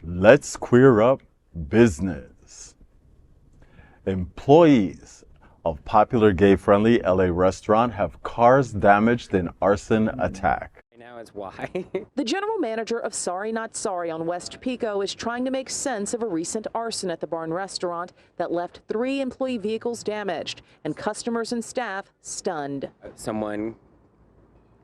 Let's queer up business. Employees of popular gay-friendly LA restaurant have cars damaged in arson attack. Now is why. The general manager of Sorry Not Sorry on West Pico is trying to make sense of a recent arson at the Barn restaurant that left 3 employee vehicles damaged and customers and staff stunned. Someone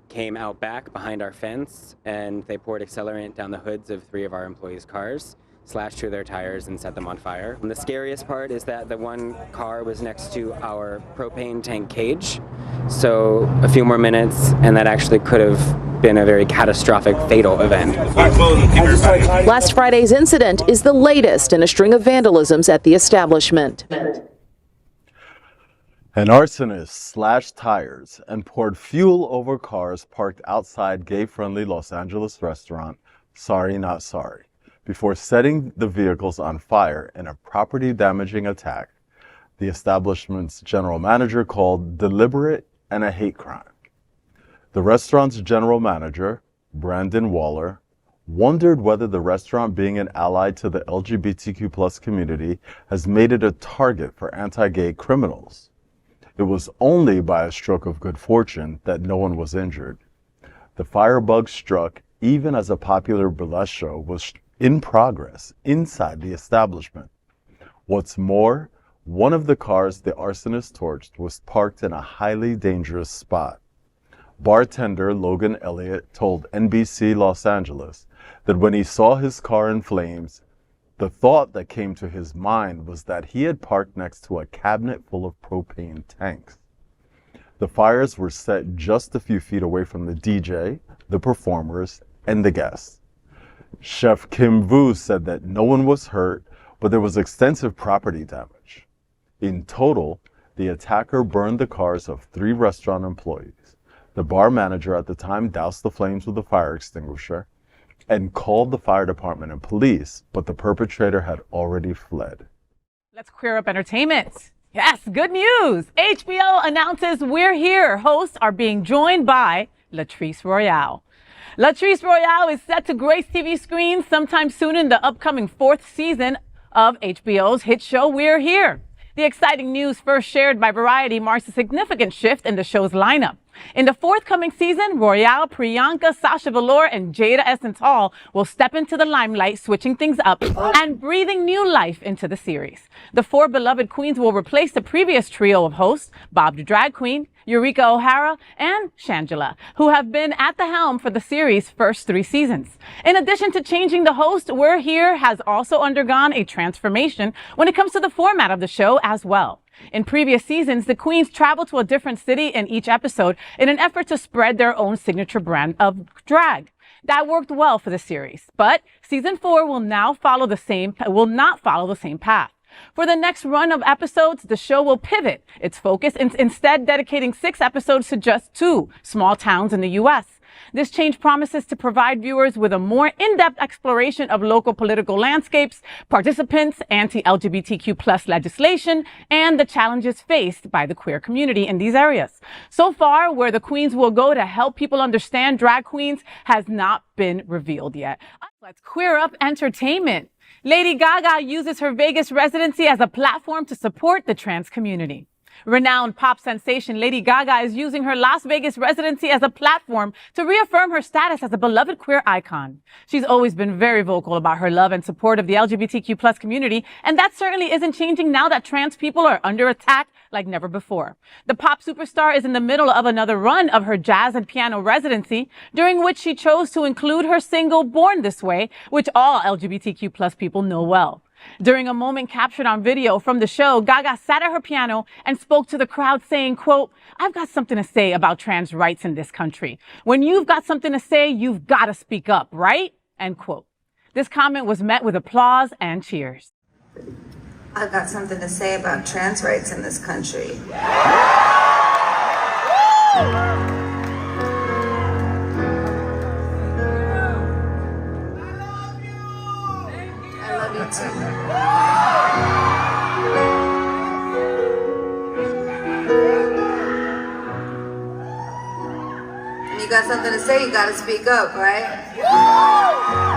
came out back behind our fence and they poured accelerant down the hoods of 3 of our employees' cars, slashed through their tires and set them on fire. And the scariest part is that the one car was next to our propane tank cage. So a few more minutes and that actually could have been a very catastrophic, fatal event. Last Friday's incident is the latest in a string of vandalisms at the establishment. An arsonist slashed tires and poured fuel over cars parked outside gay-friendly Los Angeles restaurant, Sorry Not Sorry, before setting the vehicles on fire in a property-damaging attack the establishment's general manager called deliberate and a hate crime. The restaurant's general manager, Brandon Waller, wondered whether the restaurant, being an ally to the LGBTQ+ community, has made it a target for anti-gay criminals. It was only by a stroke of good fortune that no one was injured. The firebug struck even as a popular burlesque show was in progress inside the establishment. What's more, one of the cars the arsonist torched was parked in a highly dangerous spot. Bartender Logan Elliott told NBC Los Angeles that when he saw his car in flames, the thought that came to his mind was that he had parked next to a cabinet full of propane tanks. The fires were set just a few feet away from the DJ, the performers, and the guests. Chef Kim Vu said that no one was hurt, but there was extensive property damage. In total, the attacker burned the cars of 3 restaurant employees. The bar manager at the time doused the flames with a fire extinguisher and called the fire department and police, but the perpetrator had already fled. Let's queer up entertainment. Yes, good news. HBO announces We're Here. Hosts are being joined by Latrice Royale. Latrice Royale is set to grace TV screens sometime soon in the upcoming 4th season of HBO's hit show We're Here. The exciting news, first shared by Variety, marks a significant shift in the show's lineup. In the forthcoming season, Royale, Priyanka, Sasha Velour, and Jada Essence Hall will step into the limelight, switching things up and breathing new life into the series. The 4 beloved queens will replace the previous trio of hosts, Bob the Drag Queen, Eureka O'Hara, and Shangela, who have been at the helm for the series' first 3 seasons. In addition to changing the host, We're Here has also undergone a transformation when it comes to the format of the show as well. In previous seasons, the queens travel to a different city in each episode in an effort to spread their own signature brand of drag. That worked well for the series, but season 4 will not follow the same path. For the next run of episodes, the show will pivot its focus, instead dedicating 6 episodes to just 2 small towns in the U.S. This change promises to provide viewers with a more in-depth exploration of local political landscapes, participants, anti-LGBTQ+ legislation, and the challenges faced by the queer community in these areas. So far, where the queens will go to help people understand drag queens has not been revealed yet. Let's queer up entertainment. Lady Gaga uses her Vegas residency as a platform to support the trans community. Renowned pop sensation Lady Gaga is using her Las Vegas residency as a platform to reaffirm her status as a beloved queer icon. She's always been very vocal about her love and support of the LGBTQ+ community, and that certainly isn't changing now that trans people are under attack like never before. The pop superstar is in the middle of another run of her jazz and piano residency, during which she chose to include her single Born This Way, which all LGBTQ+ people know well. During a moment captured on video from the show, Gaga sat at her piano and spoke to the crowd saying, quote, "I've got something to say about trans rights in this country. When you've got something to say, you've got to speak up, right?" End quote. This comment was met with applause and cheers. I've got something to say about trans rights in this country. You got something to say, you gotta speak up, right?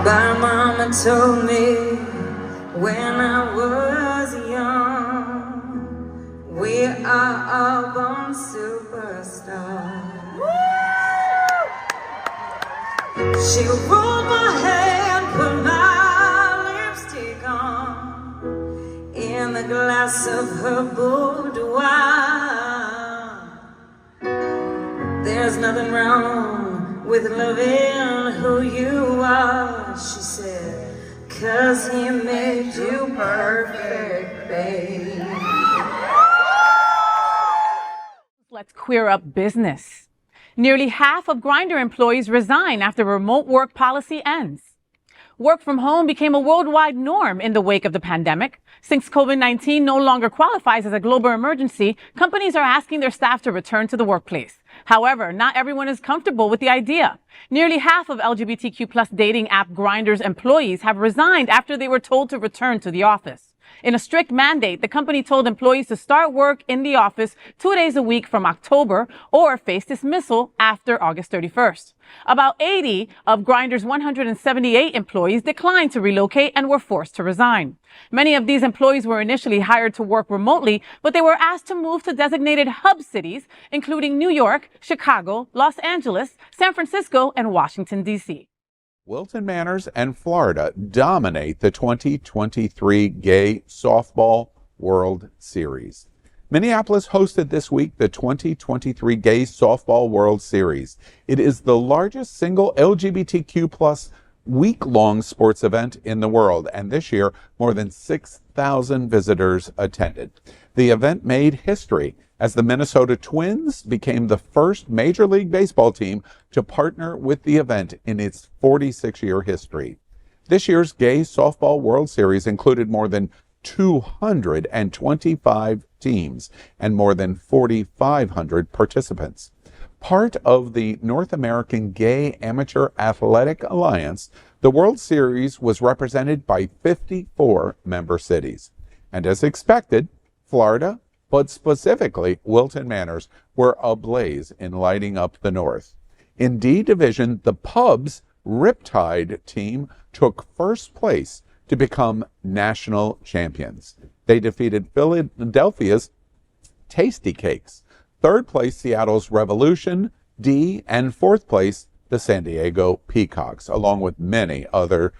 My mama told me when I was young, we are all born superstars. She rolled my hair and put my lipstick on in the glass of her boudoir. There's nothing wrong with loving who you are, she said, 'cause he made you perfect, babe. Let's queer up business. Nearly half of Grindr employees resign after remote work policy ends. Work from home became a worldwide norm in the wake of the pandemic. Since COVID-19 no longer qualifies as a global emergency, companies are asking their staff to return to the workplace. However, not everyone is comfortable with the idea. Nearly half of LGBTQ+ dating app Grindr's employees have resigned after they were told to return to the office. In a strict mandate, the company told employees to start work in the office 2 days a week from October or face dismissal after August 31st. About 80 of Grindr's 178 employees declined to relocate and were forced to resign. Many of these employees were initially hired to work remotely, but they were asked to move to designated hub cities, including New York, Chicago, Los Angeles, San Francisco, and Washington, D.C. Wilton Manors and Florida dominate the 2023 Gay Softball World Series. Minneapolis hosted this week the 2023 Gay Softball World Series. It is the largest single LGBTQ+ week-long sports event in the world, and this year more than 6,000 visitors attended. The event made history as the Minnesota Twins became the first Major League Baseball team to partner with the event in its 46-year history. This year's Gay Softball World Series included more than 225 teams and more than 4,500 participants. Part of the North American Gay Amateur Athletic Alliance, the World Series was represented by 54 member cities. And as expected, Florida, but specifically Wilton Manors, were ablaze in lighting up the North. In D Division, the Pubs Riptide team took first place to become national champions. They defeated Philadelphia's Tasty Cakes, third place Seattle's Revolution D, and fourth place the San Diego Peacocks, along with many other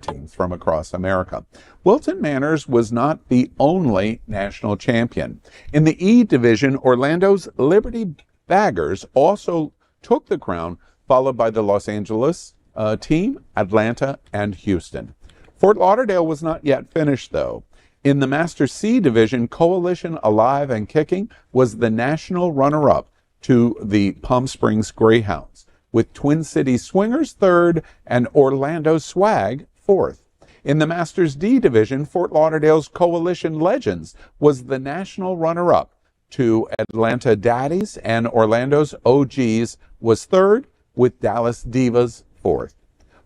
teams from across America. Wilton Manors was not the only national champion. In the E Division, Orlando's Liberty Baggers also took the crown, followed by the Los Angeles team, Atlanta, and Houston. Fort Lauderdale was not yet finished, though. In the Master C Division, Coalition Alive and Kicking was the national runner-up to the Palm Springs Greyhounds, with Twin Cities Swingers third and Orlando Swag fourth. In the Masters D Division, Fort Lauderdale's Coalition Legends was the national runner-up to Atlanta Daddies, and Orlando's OGs was third, with Dallas Divas fourth.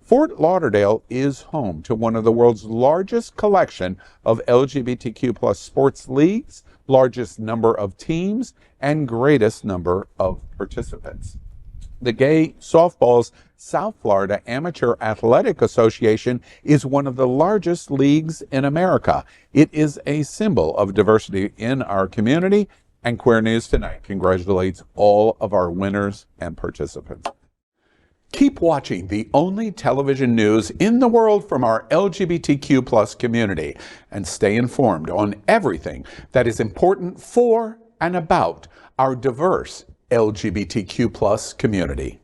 Fort Lauderdale is home to one of the world's largest collection of LGBTQ+ sports leagues, largest number of teams, and greatest number of participants. The Gay Softball's South Florida Amateur Athletic Association is one of the largest leagues in America. It is a symbol of diversity in our community, and Queer News Tonight congratulates all of our winners and participants. Keep watching the only television news in the world from our LGBTQ+ community, and stay informed on everything that is important for and about our diverse LGBTQ+ community.